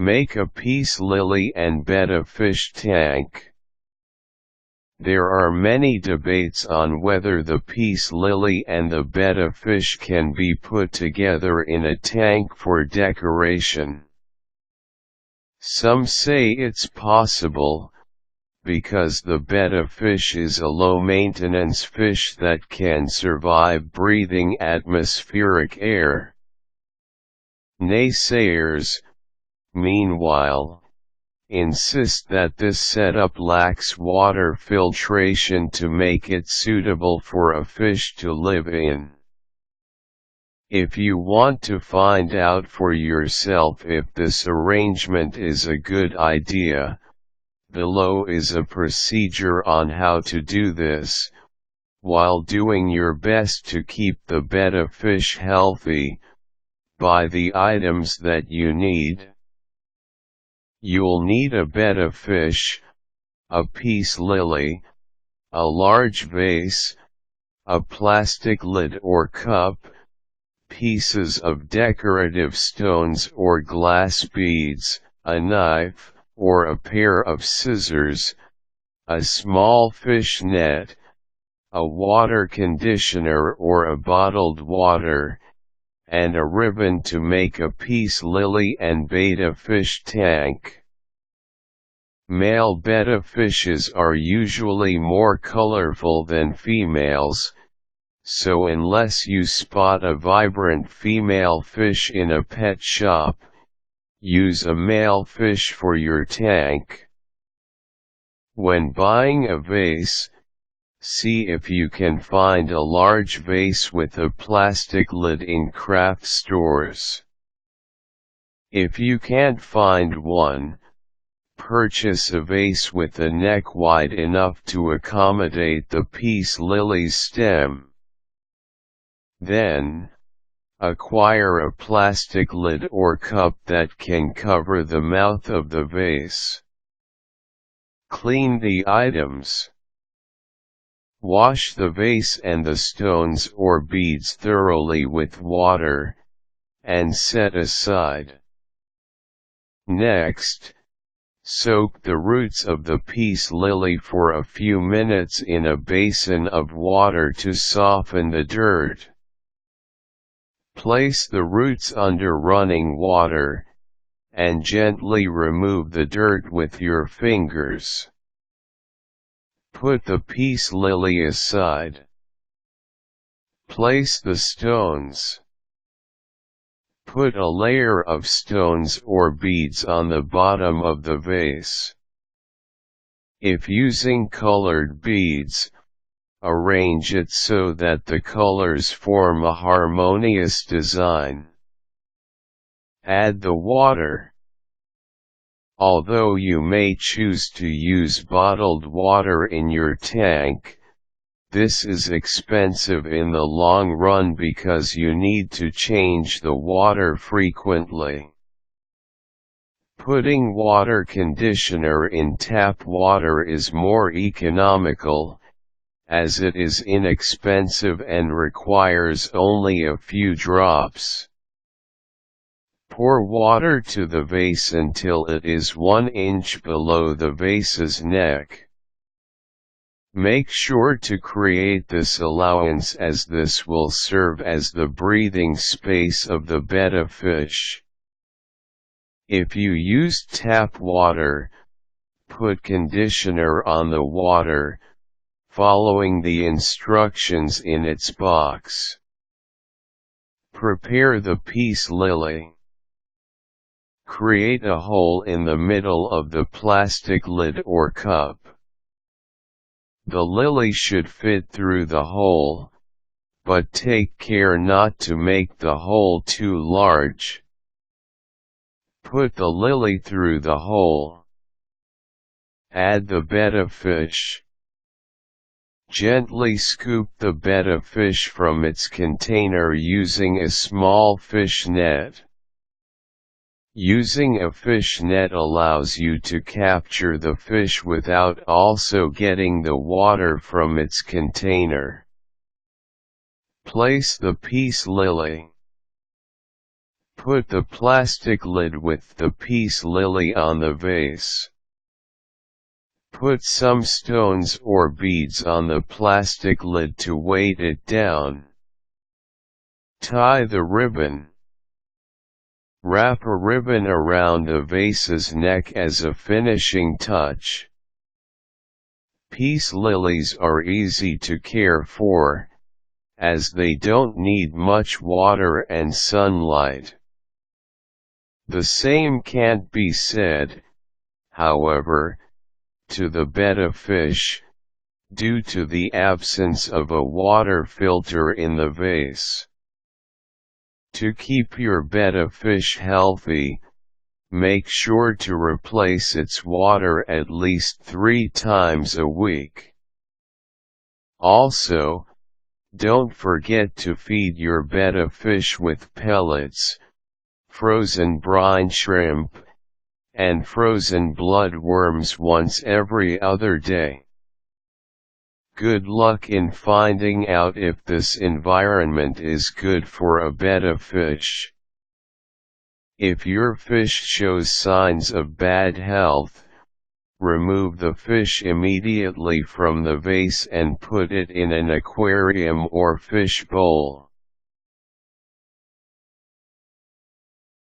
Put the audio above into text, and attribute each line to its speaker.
Speaker 1: Make a peace lily and Betta fish tank. There are many debates on whether the peace lily and the Betta fish can be put together in a tank for decoration. Some say it's possible, because the Betta fish is a low-maintenance fish that can survive breathing atmospheric air. Naysayers, meanwhile, insist that this setup lacks water filtration to make it suitable for a fish to live in. If you want to find out for yourself if this arrangement is a good idea, below is a procedure on how to do this, while doing your best to keep the Betta fish healthy. Buy the items that you need. You'll need a Betta fish, a peace lily, a large vase, a plastic lid or cup, pieces of decorative stones or glass beads, a knife, or a pair of scissors, a small fish net, a water conditioner or a bottled water, and a ribbon to make a peace lily and Betta fish tank. Male Betta fishes are usually more colorful than females, so unless you spot a vibrant female fish in a pet shop, use a male fish for your tank. When buying a vase, see if you can find a large vase with a plastic lid in craft stores. If you can't find one, purchase a vase with a neck wide enough to accommodate the peace lily's stem. Then, acquire a plastic lid or cup that can cover the mouth of the vase. Clean the items. Wash the vase and the stones or beads thoroughly with water, and set aside. Next, soak the roots of the peace lily for a few minutes in a basin of water to soften the dirt. Place the roots under running water, and gently remove the dirt with your fingers. Put the peace lily aside. Place the stones. Put a layer of stones or beads on the bottom of the vase. If using colored beads, arrange it so that the colors form a harmonious design. Add the water. Although you may choose to use bottled water in your tank, this is expensive in the long run because you need to change the water frequently. Putting water conditioner in tap water is more economical, as it is inexpensive and requires only a few drops. Pour water to the vase until it is 1 inch below the vase's neck. Make sure to create this allowance, as this will serve as the breathing space of the Betta fish. If you use tap water, put conditioner on the water, following the instructions in its box. Prepare the peace lily. Create a hole in the middle of the plastic lid or cup. The lily should fit through the hole, but take care not to make the hole too large. Put the lily through the hole. Add the Betta fish. Gently scoop the Betta fish from its container using a small fish net. Using a fish net allows you to capture the fish without also getting the water from its container. Place the peace lily. Put the plastic lid with the peace lily on the vase. Put some stones or beads on the plastic lid to weight it down. Tie the ribbon. Wrap a ribbon around the vase's neck as a finishing touch. Peace lilies are easy to care for, as they don't need much water and sunlight. The same can't be said, however, to the betta fish, due to the absence of a water filter in the vase. To keep your betta fish healthy, make sure to replace its water at least 3 times a week. Also, don't forget to feed your betta fish with pellets, frozen brine shrimp, and frozen bloodworms once every other day. Good luck in finding out if this environment is good for a betta fish. If your fish shows signs of bad health, remove the fish immediately from the vase and put it in an aquarium or fish bowl.